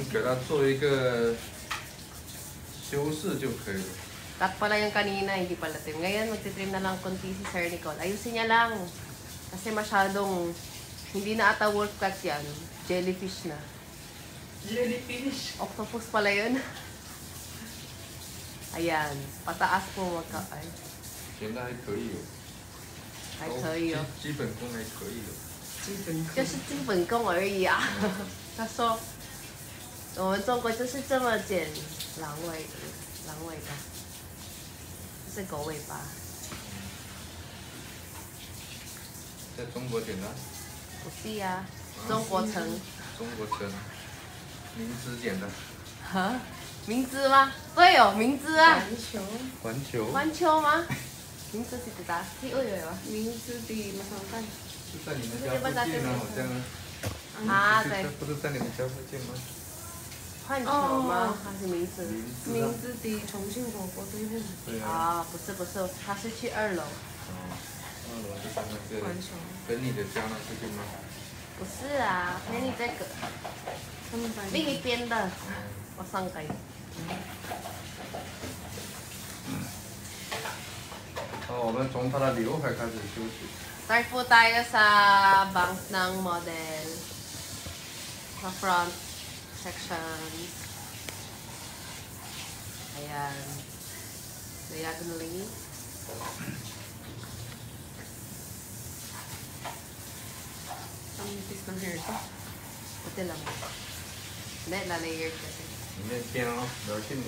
给它做一个修饰就可以了。 Cut pala yung kanina, hindi pala trim. Ngayon, magtitrim na lang konti si Sir Nicole. Ayusin niya lang. Kasi masyadong, hindi na ata wolf cut yan. Jellyfish na. Jellyfish? Octopus pala yun. Ayan. Pataas po magka... Ay. 现在还可以有，还可以哦。基本功还可以有。就是基本功而已啊。他说，我们中国就是这么剪狼尾巴。 是狗尾巴，在中国剪的？不是呀、中国城。中国城，明知剪的。哈？明知吗？对哦，明知啊。环球。环球。环球吗？明知是指啥？第二有吗？明知的马上看。是在你们家附近啊？好像。啊，对。不是在你们家附近吗？ 环球吗？还是明知？明知的重庆火锅对面。对啊。啊，不是，他是去2楼。哦，2楼就是那个。环球。跟你的家那附近吗？不是啊，陪你这个。另一边的。我上给。我们从他的刘海开始修起。Start po tayo sa bangs ng model. Sa front. Sections. Ayan. Diagonally. Ang nipis ng hair ko. Puti lang. Hindi, na-layered kasi. 里面边哦，不要紧。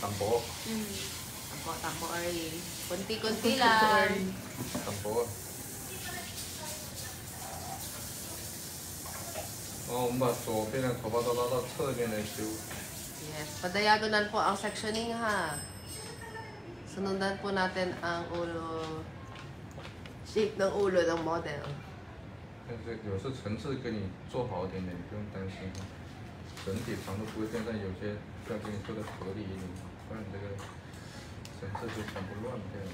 淡薄。Tampo early. Kunti-kunti lang. 淡薄。 我们把左边的头发都拉到侧面来修。Yes, pa-diagonal po ang sectioning ha. Sunundan po natin ang ulo, shape ng ulo ng model. 但是有时层次给你做好一点点，不用担心，整体长度不会变，但有些要给你做的合理一点，不然这个层次就全部乱掉了。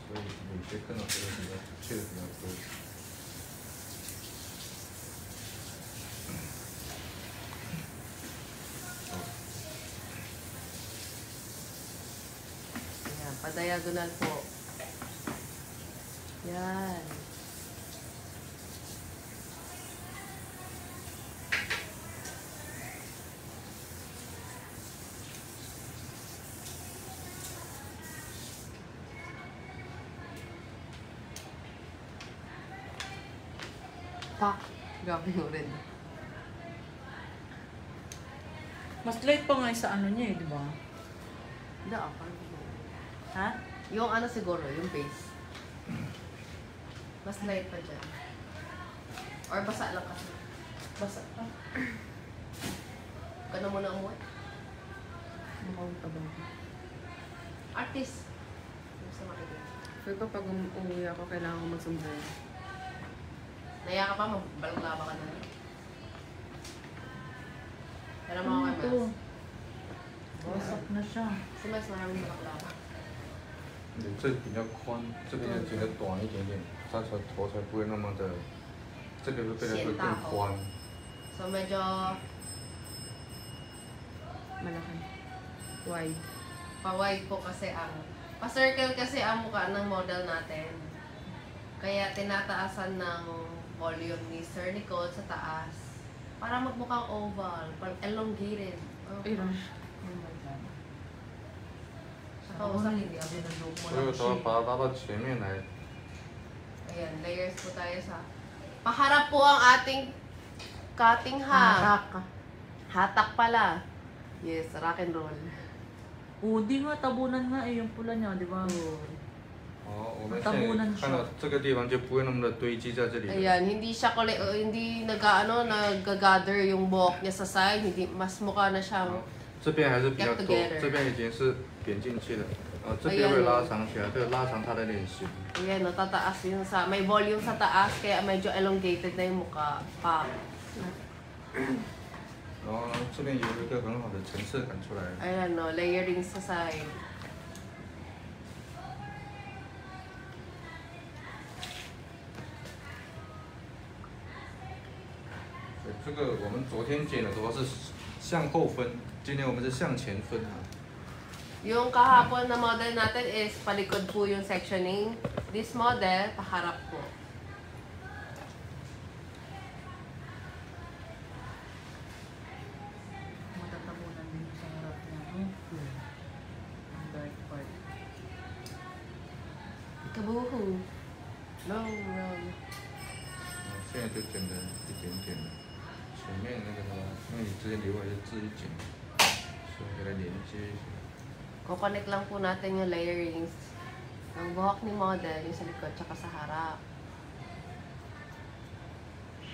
所以有些看到这个比较去的比较多。 Pa-diagonal po. Yan. Pak. Gawin mo rin. Mas light pa nga sa ano niya eh, di ba? Hindi ako. Ha? Yung ano siguro, yung base. Mas light pa dyan. Or basa lang kasi. Basa pa. Gano'n mo na umuwi. Mukhang tabang. Artist. Gusto makikita. Pero kapag umuwi ako, kailangan ko magsumbrero. Naya ka pa, magbalaklava ka na. Pero mga kay Mas. Wasak na siya. Si Mas maraming balaklava. 你这比较宽，这边要剪得短一点点，它才头才不会那么的，这个会变得会更宽。So medyo Malaki. Wide. pa-wide po kasi ang pa-circle kasi ang mukha ng model natin. Kaya tinataasan ng volume ni Sir Nicole sa taas para magmukhang oval, elongated. Ay, Kausap hindi ako nag-look mo 所以 lang 我都要把它拉到前面来。 Ayan, layers po tayo sa... Paharap po ang ating cutting ha. Hatak. Hatak pala. Yes, rock and roll. Di nga, tabunan nga eh, yung pula niya, di ba? 我们现在看到这个地方就不会那么的堆积在这里。 Ayan, hindi siya hindi nag-gather yung buhok niya sa side, hindi mas mukha na siyang 这边还是比较多，这边已经是扁进去了。这边会拉长起来，对，拉长它的脸型。 Ayan, tataas yung sa... May volume sa taas, kaya medyo elongated na yung mukha. Pa. 然后这边有一个很好的层次感出来。 Ayan, no, layering sa side. 对，这个我们昨天剪的时候是向后分，今天我们是向前分啊。 Yung kahapon na model natin is palikod po yung sectioning. This model, paharap po. Matatabunan din sa harap niya, no? Ang dark part. Kabuhu. Long run. 现在就剪的一点点了，前面那个的话，因为你之前刘海是自己剪，所以给它连接一下。 Kukonect lang po natin yung layerings ng buhok ni model, yung sa likod, tsaka sa harap.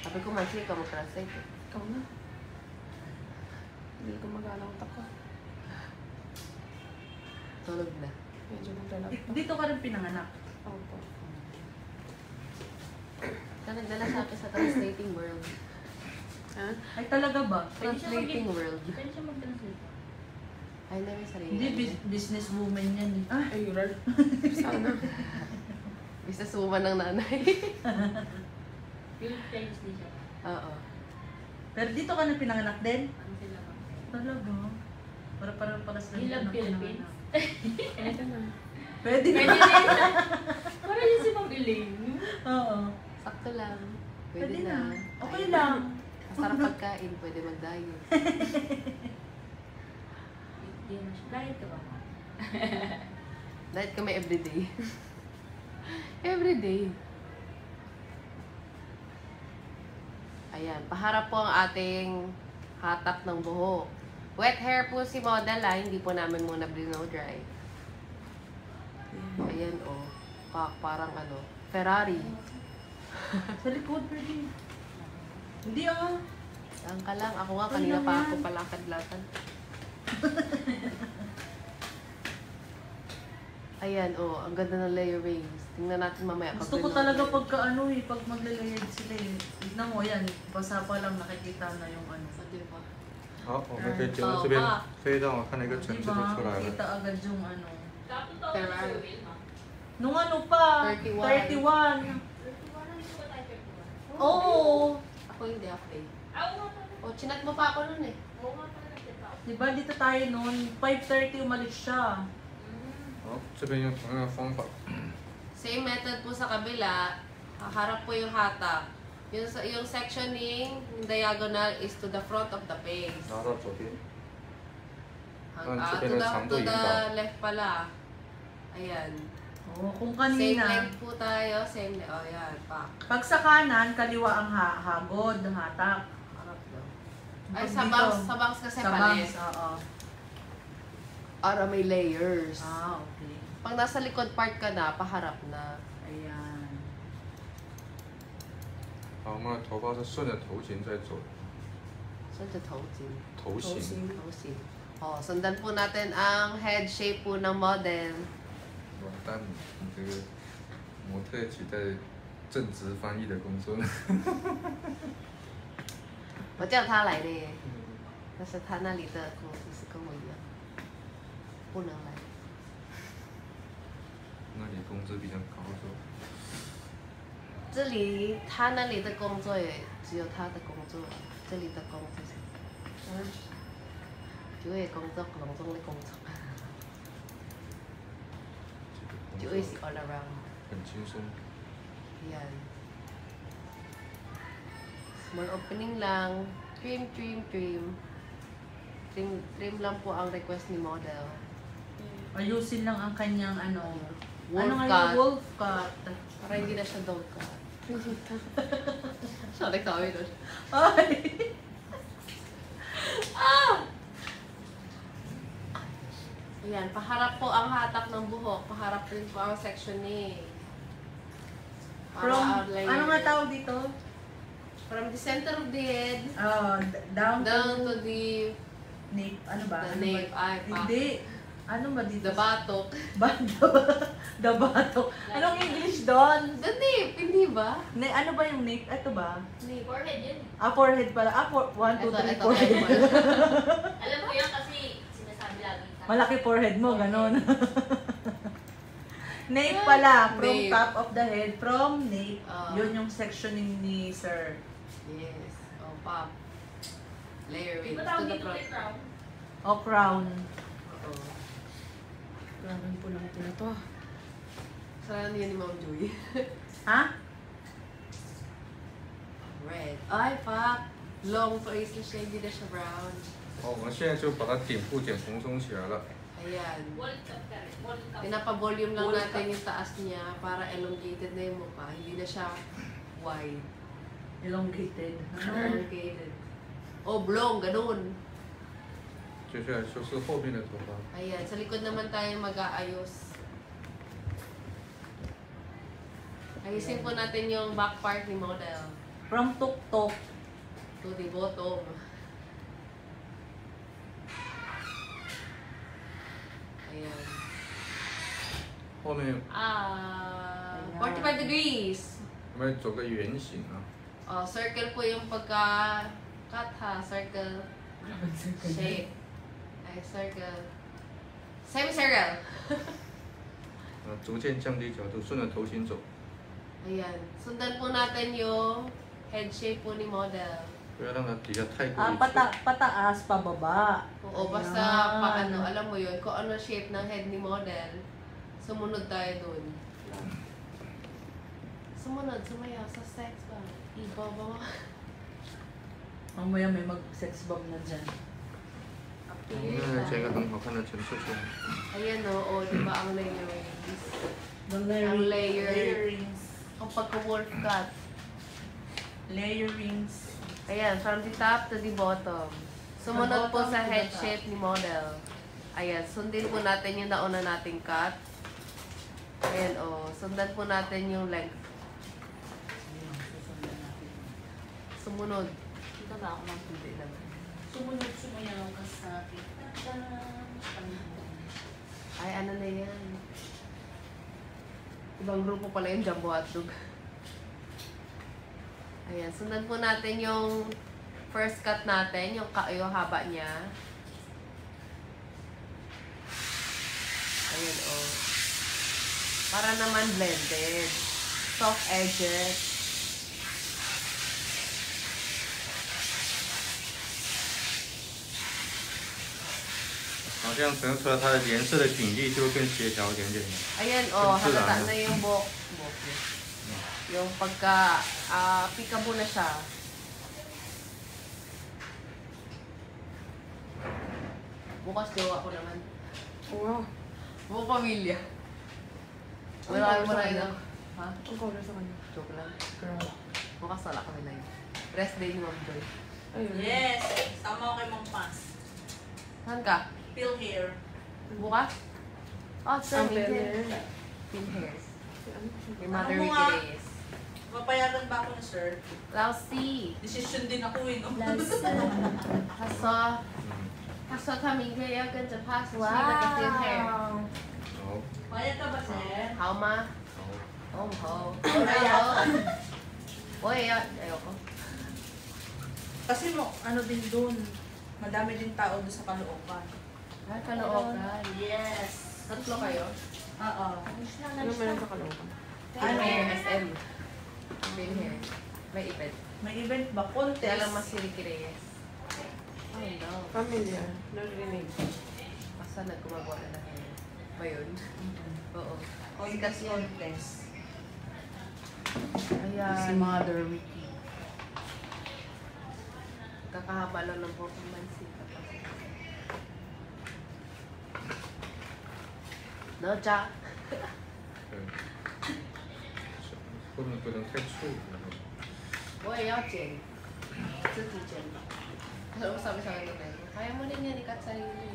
Sabi ko, Mansi, ikaw mag-translate eh. Ikaw na. Hindi ko mag-alang ako. Tulog na. Medyo maglalap pa. Dito ka rin pinanganak. Opo. Kaya nagdala sa akin sa translating world. Ha? Ay, talaga ba? Translating world. Pwede siya mag-translate. Ay, na may sarili. Hindi, businesswoman yan eh. Ah, Ay, Rar. Sana. Business woman ng nanay. Philippines din siya. Oo. pero dito ka na pinanganak din? Ano sila ba? Talaga? Para sila Ilang ng Philippines? pinanganak. Ito na. Pwede Pwede na. din siya. Para din si Pabiling. Oo. Sakto lang. Pwede Pwede na. na. Okay Ayun. lang. Masarap pagkain. Pwede mag-diet. Hindi na siya. Diet ka ba? Diet kami everyday. Everyday. Ayan. Paharap po ang ating hatak ng buhok. Wet hair po si model Hindi po namin muna blow dry. Ayan o. Parang Ferrari. Sa likod, pwede. Hindi ah. Saan ka lang? Ako nga, kanina pa ako palakad-lakad. Ayan, ang ganda ng layerings. Tingnan natin mamaya. Gusto ko talaga pag maglalayag sila eh. Tignan mo yan, basa pa lang nakikita na yung ano. Diba? 好，我们可以剪到这边，可以让我看到一个层次就 Diba? 出来了。 Kita agad yung ano. Tapos to, Ferrari. si Will, ha? Nung ano pa? 31. 31. Hindi ko tayo February. Oo. Ako hindi, half day. Ah, oo nga pala. Chinat mo pa ako nun eh. Oo nga pala nagkita ako. Diba dito tayo noon, 5:30 umalis siya. 好，这边用同样的方法， Same method po sa kabila. Harap po yung hatak. Yung sectioning, yung diagonal is to the front of the face. 拿到左边， To这边的长度 the 引导。 left pala. Ayan. Oo, kung Same kanina. length po tayo. Same length. Ayan, pak. Pag sa kanan, kaliwa ang hagod, hatak. Harap daw. Ay, Pag sa dito, bangs, kasi sa palit. bangs, oo. Para may layers. Ah, okay. Pag nasa likod part ka na, paharap na. Ayan. 好，我们的头发是顺着头型在走， So, ito头型. 头型。 头型. Sundan po natin ang head shape po ng model. 完蛋，你这个模特期待正职翻译的工作。我叫他来的耶，但是他那里的公司是跟我一样，不能来。那里工资比较高，是吧？这里他那里的工作也只有他的工作，这里的工作是，就会工作，隆重的工作，就会是 all around。很轻松。 Yan. Small opening lang. Trim, trim, trim. Trim lang po ang request ni model. Ayusin lang ang kanyang ano. Wolf ano nga cut. yung wolf cut? Para hindi na siya dog cut. Sorry, sabi doon. Ay! Ayan, paharap po ang hatak ng buhok. Paharap rin po ang sectioning. Para From, outline. ano nga tawag dito? From the center of the head Down down to to the nape. Ano ba? the Ano nape. ba? Ay, pa. Hindi. Ano ba dito? The batok. The batok. Anong English doon? The nape, hindi ba? Ano ba yung nape? Ito ba? Nape. Forehead yun. Forehead pala. 1, 2, 3, 4. Alam ko yan kasi sinasabi lagi sa Malaki forehead mo, ganon. Nape pala, from Nape. top of the head, from nape. Ah. Yun yung sectioning ni sir. Yes. pop. Layer Di wings ba to tawag the dito front. kay Crown? O crown. Oo. Grabe po lang ito na to. Sarang yun ni Ma'am Joy. Ha? Red. Ay, fuck! Long face na siya, hindi na siya brown.好，我们现在就把它顶部剪蓬松起来了。 Ayan. World Cup ka rin. World Cup. Pinapa-volume lang Full natin yung taas niya para elongated na yung mukha. Hindi na siya wide. Elongated. Elongated. Oblong, ganun. 接下来就是后面的头发。 Ayan, sa likod naman tayo mag-aayos. Ayusin po natin yung back part ni model. From tuktok. To the bottom. Ayan. 后面 Ah, 45 degrees. 我们走个圆形啊。 Oh, circle po yung pagka-cut ha. Circle. Shape. Ay, circle. Semicircle. 逐渐降低角度，顺着头型走， Ayan. Sundan po natin yung head shape po ni model. 不要让它底下太过 Ah, 于垂。 pataas, pababa. Oo, basta Ayan. paano, alam mo yun, kung ano shape ng head ni model, sumunod tayo dun. Sumunod, sumayaw sa sex ba? Iba ba? Mamaya may mag-sex bomb na dyan. 我们来剪一个很好看的层次出来。 Ayan o, di ba ang layerings? The Ang layer. layerings. Ang pagka-wolf cut. Layerings. Ayan, from the top to the bottom. Sumunod po sa head shape ni model. Ayan, sundin po natin yung nauna nating cut. Ayan o, sundan po natin yung length. Ayan, susundan natin. Sumunod. Ito na ako ng hindi naman. Sumunod, sumayaw ka sa akin. Ay, ano na yan? Ibang grupo pala yung Jumbo Hotdog. Ayan, sundan po natin yung first cut natin, yung haba niya. Ayan, oh. Para naman blended. Soft edges. 好，这样整出来它的颜色的比例就会更协调一点点。 Ayan, oh, Yung halata sila, na yung buhok. Yung pagka, pikabo na siya. Bukas jowa ko naman. Wow. Buong pamilya. Wala Ang kami color sa marami kanya? na. Ha? Ang color sa kanya. Joke lang. Girl. Bukas wala kami na yun. Rest day ni Ma'am Joy. Ayun. Yes! Tama ko kay Mong Pans. Saan ka? Peel hair. Bukas? Oh, sir, Ang pin better. hair. Pin hairs. Ano? Your mother Ano mo Ricky nga? Reyes. Mapayagan ba ako ni sir? Lousy. Decision din ako eh, no? 他说，他说他明天要跟着 pass 去那个 pin hair。好， Payag ka ba, sir? 好吗？好，好唔好？好。我也要，ayoko. Kasi mo, ano din dun, madami din tao doon sa Caloocan. Ay, Caloocan. Yes. Tatlo kayo? Oo. Ano meron sa Caloocan? Ano? SM. Pin hair. May event. May event ba? Contest? Kaya lang mas si Ricky Reyes. Oh no. Familiar. Narinig. Basta nagkumagawa na ng hair. Ba yun? Oo. Contest, contest. Ayan. Si Mother Ricky. Kakahaba lang ng performance. No, Jack. 对，后面不能太粗。我也要剪，自己剪吧。Alam mo sabi sa akin ng Pedro, kaya mo din yan, ikat sarili.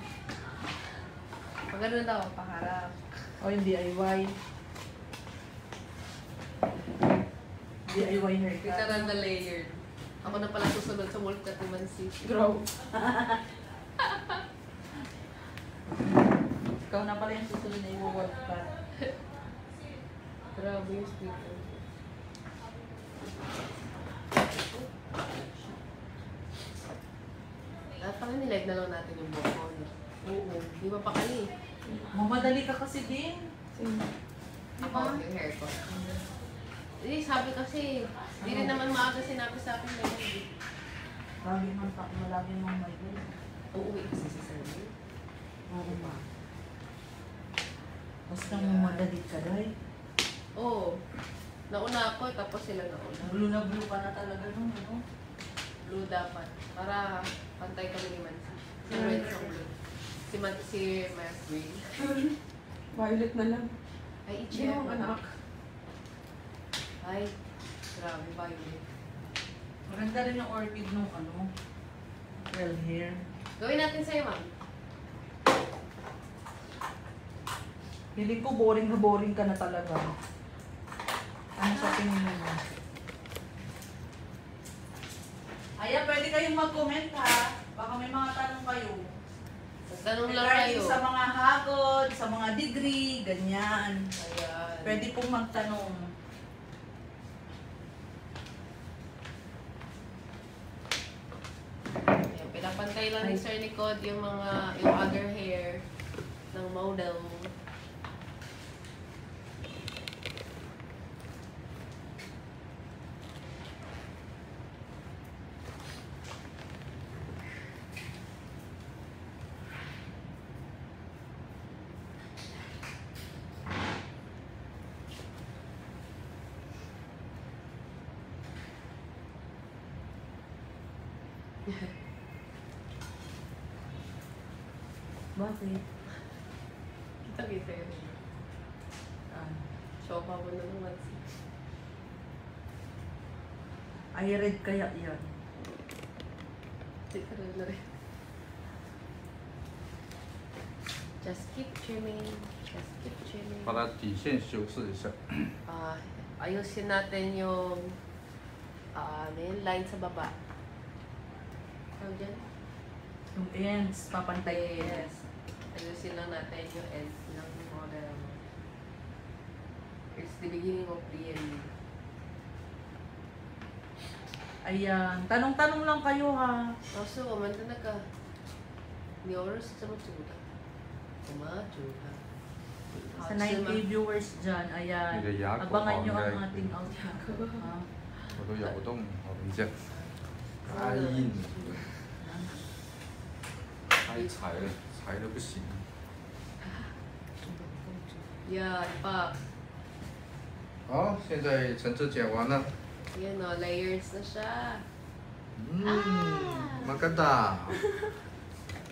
Pag ganun daw, paharap. O yung DIY. DIY haircut. Literal na layered. Ako na pala susunod sa Wolf Cut ni Mansi. Grow. Ikaw na pala yung susunod na i-work cut. Grabe yung speaker. At pang nilag na lang natin yung buhok ko. No? Oo. Di ba pa kani? Mamadali ka kasi din. Sino? Ako, yung hair ko. Sabi kasi, hindi rin naman maaga sinabi sa akin na yun. Lagi mang may ganun. Uuwi kasi si Sir Will. Oo ba? Basta mamadali ka rin. Oo. Nauna ako, tapos sila nauna. Blue na blue ka na talaga nung ano. Blue dapat. Para pantay kami ni Mansi. Si Red sa blue. Si Mas Green. Violet na lang. Ay, Hindi i-check mo anak. Ay, grabe violet. Maganda rin yung orchid nung ano. Well hair. Gawin natin sa'yo, ma'am. Hindi ko boring na boring ka na talaga. Ano sa tingin mo? Ayan, pwede kayong mag-comment ha. Baka may mga tanong kayo. Tanong lang Regarding kayo. sa mga hagod, sa mga degree, ganyan. Ayan. Pwede pong magtanong. Ayan, pinapantay lang ni Sir Nicod yung other hair ng model. Bakit? Kita-kita yun. Sopa mo na naman. Ay, red kaya yan. Kita na rin. Just keep trimming. Just keep trimming. 把它底线修饰一下。 Ayusin natin yung ano yung line sa baba. Tawag dyan? Yung ends, papantay yung ends. Yes. Ayusin lang natin yung ends ng model. It's the beginning of the end. Ayan. Tanong-tanong lang kayo ha. Also, kumanta na ka. Hindi oras sa matsuda. Kumatsuda. Sa 9K viewers dyan, ayan. 你的牙口 Abangan 好 nyo 应 ang 该 ating outfit. Ha? 我都咬不动，好等一下。太硬了，太柴了，柴的不行。 Yan, pa. 好，现在层次剪完了。 Yan o, layers na siya. maganda.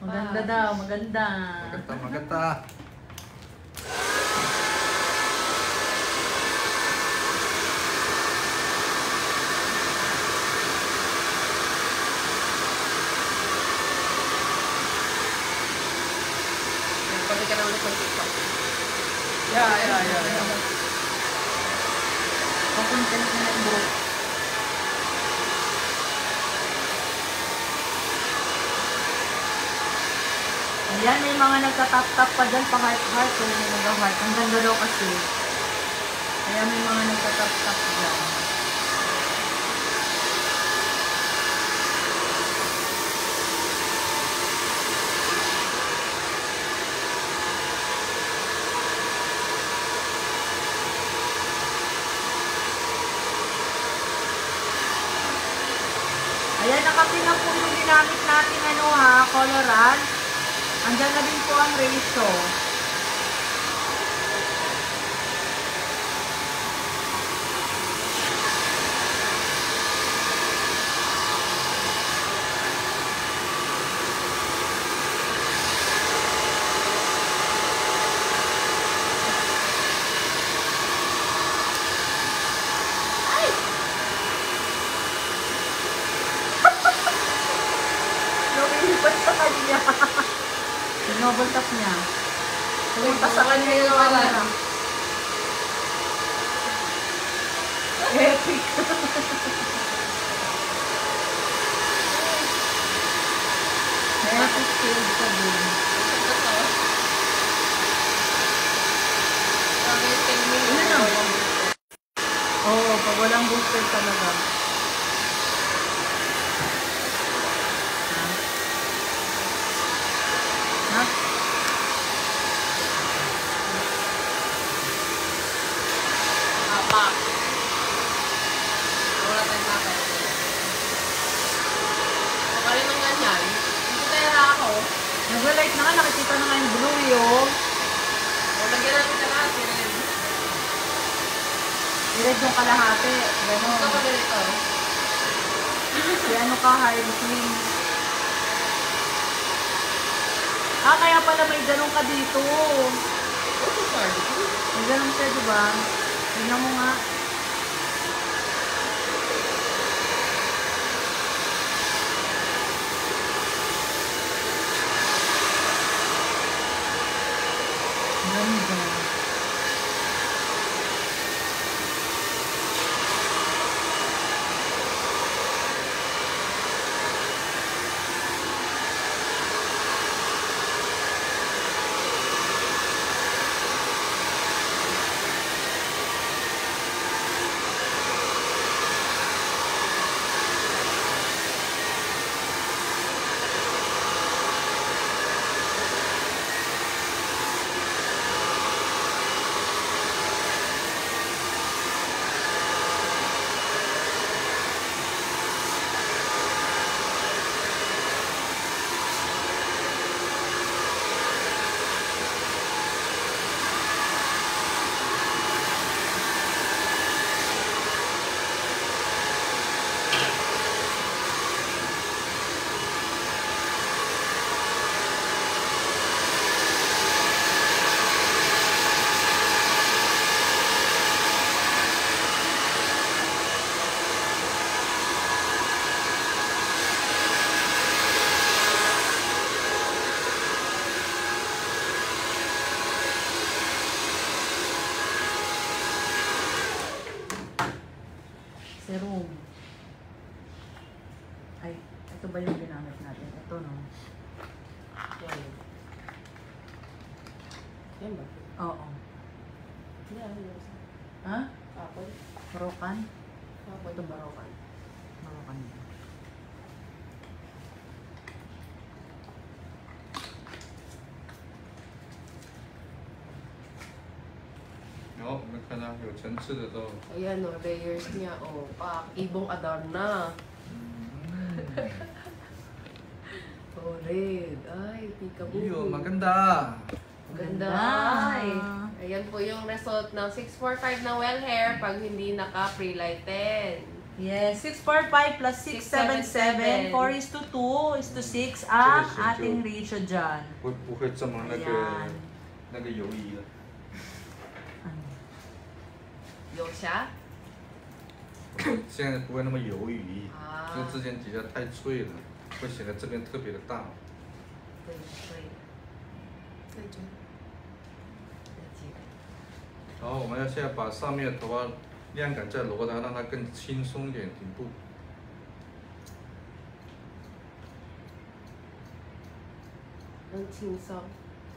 Maganda daw, maganda. Maganda, maganda. Pwede ka na ulit ng TikTok. Yeah. Pakuntent na yung bro. Ayan, may mga nagtatap-tap pa dyan, pa-heart-heart. Kung may nag-heart. Ang ganda daw kasi. Kaya may mga nagtatap-tap dyan. Ayan, nakapin na po yung ginamit natin coloran. Andyan na din po ang ratio. Lumilipat sa kanya. Sinobol tap niya. Pumunta sa kanya yung camera. Epic. Epic fail ka din. Oo, pag walang booster talaga. Ha? Apa. Wala tayong tatay. Nag-light na nga, nakikita na nga yung blue yung. O, lagyan natin ka lahat. Red. I-red yung kalahati. Gusto ko Gano'n. ganito. Si ano ka, Harley Quinn. Ah, kaya pala may ganun ka dito. Ito, sorry. May ganun siya, di ba? Tingnan mo nga. Ganda. Serum. Ay, ito ba yung ginamit natin? Ito, no? Yan. Yan ba? Oo. Hindi, ano yun? Ha? Apple? Marokan? Apple to Barokan. Marokan. Oh, 我们看到有层次的都。 Ayan o, layers niya. O, pak, ibong Adarna. Oh, red. Ay, peekaboo. Iyo, maganda. Ganda. Ay. Ayan po yung result ng 645 na well hair pag hindi naka-pre-lighten. Yes, 645 plus 677. 4:2:6 ang ating ratio dyan. 会不会这么那个 Ayan. 那个犹疑了？ 有siya? 现在不会那么犹豫，啊因为之前底下太脆了，会显得这边特别的大。对对。然后我们要现在把上面的头发量感再挪它，让它更轻松一点顶部。Ang chinsong.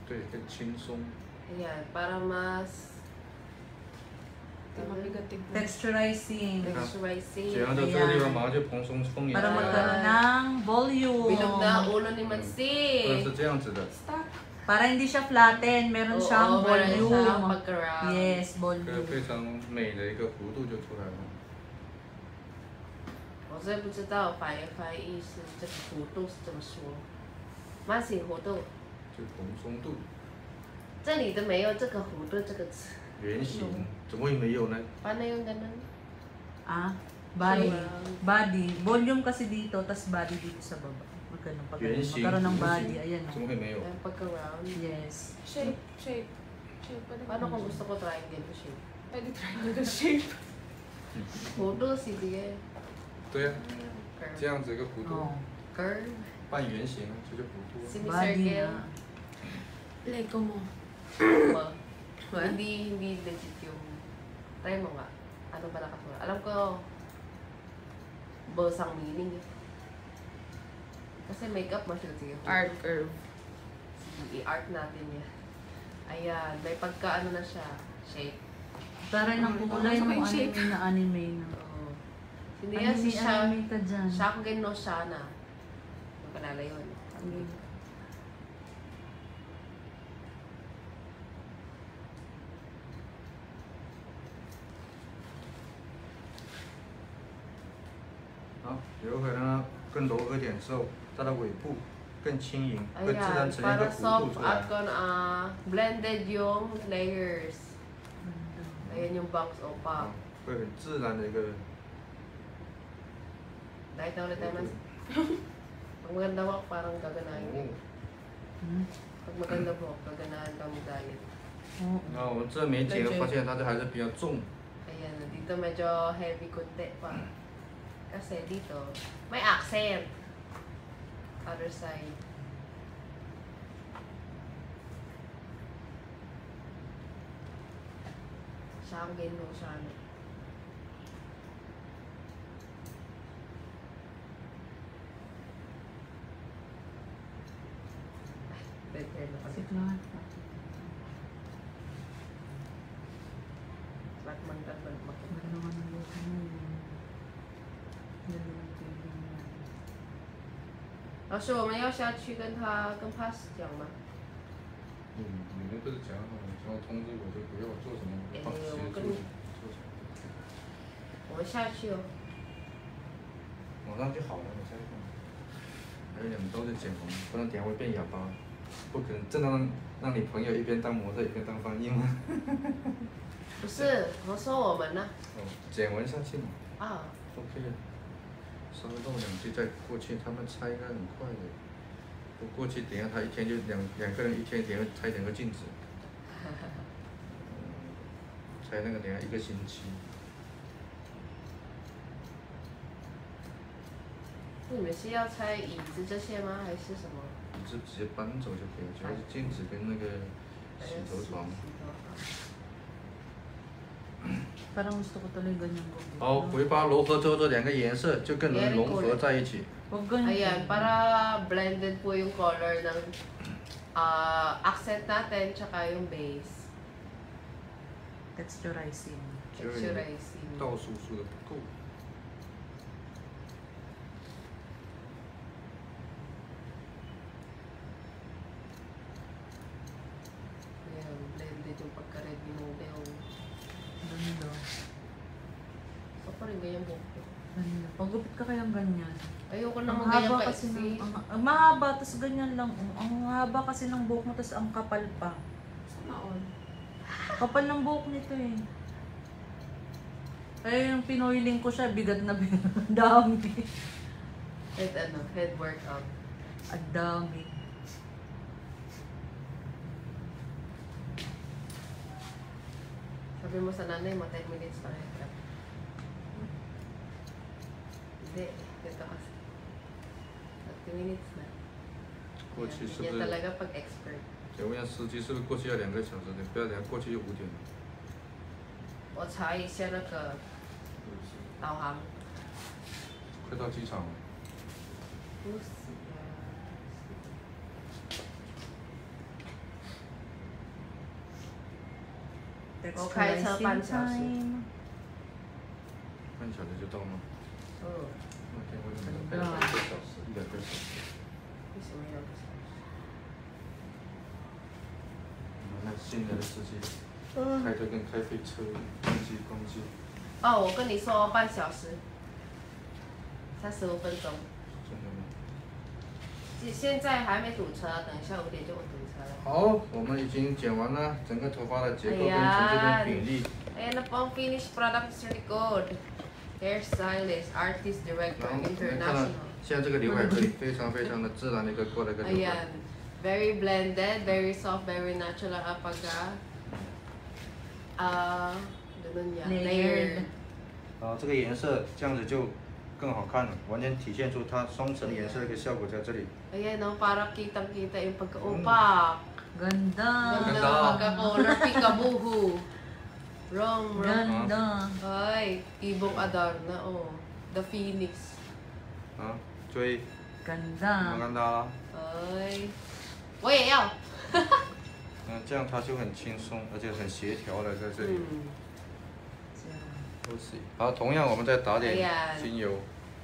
对，更轻松。 Ayan, para mas Texturizing. texturizing. 剪完之后，这个地方马上就蓬松丰盈起 Para 来了。 magkaroon ng volume. Bilog na ang ulo ni 不能 Mansi. 是这样子的， Para hindi siya flatten, meron siyang meron siyang volume. pagka-round. Yes, 这个 volume. 非常美的一个弧度就出来了。我真不知道翻译是这个弧度是怎么说。Mansi 弧度，就蓬松度、这里都没有这个弧度这个词。圆形，怎么会没有呢？ Paano yung ganun? Ah, body. Round. Body. Volume kasi dito, tas body dito sa baba. Magkano pag 圆形， magkaroon ng 圆 body. 形 Ayan 怎 o. 么会没有？ Yung pagka-round. Yes. Shape, shape. Shape, pwede Paano kung gusto ko triangle shape? Pwede triangle shape. 弧度 sige. 对啊，这 Curve. 样子一个弧度， Oh. Curve. 半圆形这就弧度。 Body Semicircle. na. Lego mo. Ma. Hindi legit yung... Try mo nga. Ano ba nakasulat? Alam ko, bosang meaning eh. Kasi makeup mo siya sige. Art curve. Sige, i-art natin yan. Ayan, may pagka ano na siya, shape. Taray ng kulay ng Yung shape. anime na anime na. Oo. Hindi yan si siya. Anime ka dyan. Shakugen no Shana. Yung panala yun. Ang- 好，留回让它更柔和一点之后，在它尾部更轻盈，会自然 Ayan, 呈现一个 para 弧度 soft 出来 at。blended yung layers. Ayan yung box opa. 会很自然的一个。 Dahil na ulit tayo mas. Pag maganda mo, parang gaganahin ka. 嗯， Pag maganda mo, gaganahan ka mag-diet. 哦， 然后我这没剪，发现它这还是比较重。 Ayan, dito medyo heavy kunti pa. Kasi dito, may accent. Other side. Siya ang gino siya. Better na kasi kasi. lahat. Lahat magdagdag makita. Maganda nga ng buhok mo yun. Ganda ng feeling niya. 老师，我们要下去跟他跟 pass 讲吗？你们不是讲好了，然后通知我就不要做什么放协助做什么。我们下去哦。马上就好了，我下去看。还有2周就剪红，不然等下会变哑巴。不可能真的让你朋友一边当模特一边当翻译吗？不是，我说我们呢。哦，剪完下去嘛啊， ，OK 了。稍微弄2句再过去，他们拆应该很快的。不过去，等一下他一天就两个人一天点拆2个镜子，拆那个等一下1个星期。你们是要拆椅子这些吗？还是什么？你就直接搬走就可以了，主要是镜子跟那个洗头床。 Parang gusto ko tuloy ganyan gawin. 好，回把柔和之后，这2个颜色就更能融合在一起。 Huwag ganyan. Ayan, para blended po yung color ng accent natin tsaka yung base. Texturizing. 就是你 Texturizing. 倒数数的不够。 Ayan, blended yung pagka-red ni model. Ganda. So, parang ganyan buhok ko. Ganda. Pagupit ka kayang ganyan. Ayoko Ang naman ganyan haba pa kasi ng, ang mahaba, tas ganyan lang. Ang haba kasi ng buhok mo, tas ang kapal pa. Maon. Kapal ng buhok nito eh. Kaya yung pinoiling ko siya, bigat na bigat. Ang dami. Head workout. Ang dami. Sabi mo sa nanay mo, 10 minutes pa haircut. Hindi, ito kasi. 30 minutes na. 过去是不 Yan 是？ talaga pag expert. 请问一下司机，是不是过去要2个小时？你不要等下过去就5点了。我查一下那个导航。快到机场了。不是呀。我开车半小时。 半小时就到吗？嗯，那天为什么开2个小时？1、2个小时？为什么要2个小时？那现在的司机开的跟开飞车一样，关机。哦，我跟你说半小时，才15分钟。真的吗？现在还没堵车，等一下5点就会堵车了。好，我们已经剪完了整个头发的结构跟层次跟比例。 Ayan na po ang finished product sa likod. Hairstylist, artist, 然 director, 后你看到 international. 现在这个刘海这里非常非常的自然的一个过来一个刘海。 Ayan. Very blended, very soft, very natural ang pagka ganun yan. Layered. 然后这个颜色这样子就更好看了，完全体现出它双层颜色的一个效果在这里。 Ayan o, para kitang-kita yung pagka-upak. Ganda. Ganda, pagka-color, pikabuhu. Rom. Ganda. Ay, Ibong Adarna, oh. The Phoenix. 啊，追，有 Ganda. 没有看到啦？ay, 我也要。这样它就很轻松，而且很协调的在这里。都是。好，同样我们再打点 Ayan. 精油。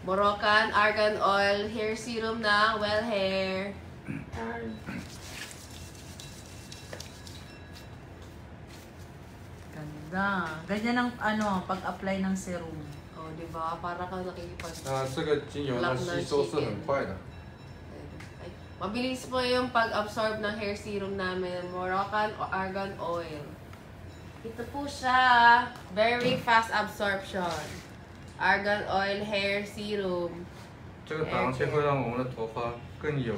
Moroccan Argan Oil Hair Serum na Well Hair. Ganda. Ganyan ang pag-apply ng serum. Oh, di ba? Para kang nakikipag... 那这个精油它吸收是很快的， Ay, Mabilis po yung pag-absorb ng hair serum namin. Moroccan o argan oil. Ito po siya. Very fast absorption. Argan oil hair serum. 这个打上去会让我们的头发更有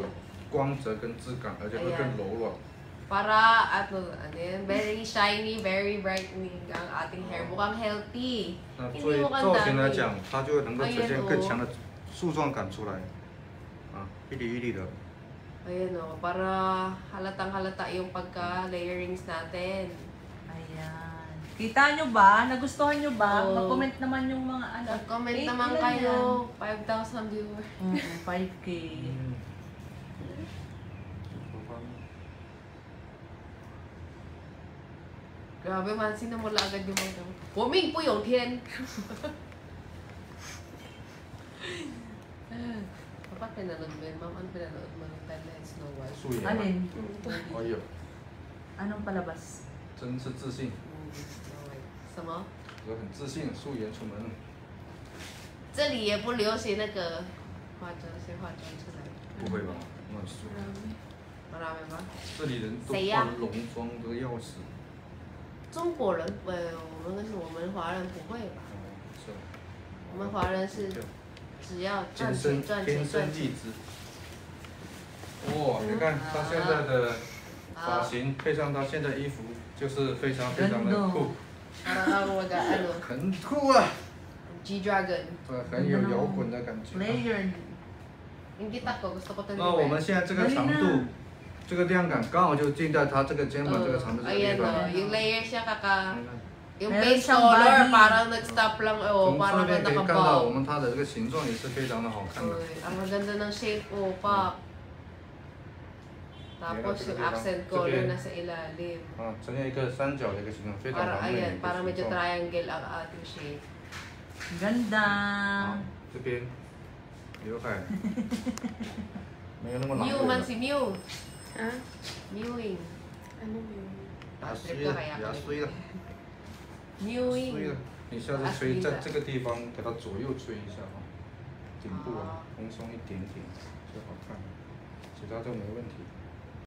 光泽跟质感，而且会更柔软。 Para ano yun, very shiny, very brightening ang ating hair. Mukhang healthy. 那 Hindi 作为 mukhang 造型来 dami. 讲，它就能够呈现 Ayan, 更 oh. 强的树状感出来。啊，一粒一粒的。 Ayan o, para halatang halata yung pagka-layerings natin. Ayan. Kita nyo ba? Nagustuhan nyo ba? Oo. Mag-comment naman yung mga ano. Mag-comment Eh, naman ilan kayo. 5,000 viewers. yan? 5K. 头发 Grabe man, sinamula agad yung mga gamot. Wuming po yung tiyan. Dapat pinanood mo yun, ma'am. Ano pinanood mo ng timeline Snow White? 素颜嘛。 Alin? 哦有， Anong palabas? 真是自信， Snow White. 什么？有很自信，素颜出门。这里也不流行那个化妆，谁化妆出来？不会吧？乱说。 Marami ba? 这里人都谁呀化浓妆都要死。中国人，我们华人不会吧？哦，是吧。我们华人是只要赚天生钱赚天钱赚钱。生丽质。哇，你看他现在的发型配上他现在衣服，就是非常非常的酷， Parang ang ano, 很酷啊！ G-Dragon. 很有摇滚的感觉。 Layer. Yung kita ko, gusto ko ito 那我们现在这个长度，这个亮感刚好就进在他这个肩膀这个长度这个地 Ayan o, 方。 yung layer siya kaka... 你看 Yung Meron base siyang color, body. parang nag-stop lang, 从 parang 侧面可以看到我 nakabog. 们它的这个形状也是非常的好看的。 Uy, ang maganda ng shape mo, Pop. Tapos yung accent color na sa ilalim. 啊，呈现一个三角的一个形状，非常 Para 完美的 ayan, 一个 para 形 medyo 状。 triangle ang ating shape. Ganda. 好，这边刘海没有那么狼 Mew 狈 man 了。 si Mew. Ah? Mewing. Ano yun? 牙衰了，牙衰了，衰 Mewing. 了。你下次吹在这个地方，给它左右吹一下啊，顶部啊，蓬松一点点就好看了，其他都没问题。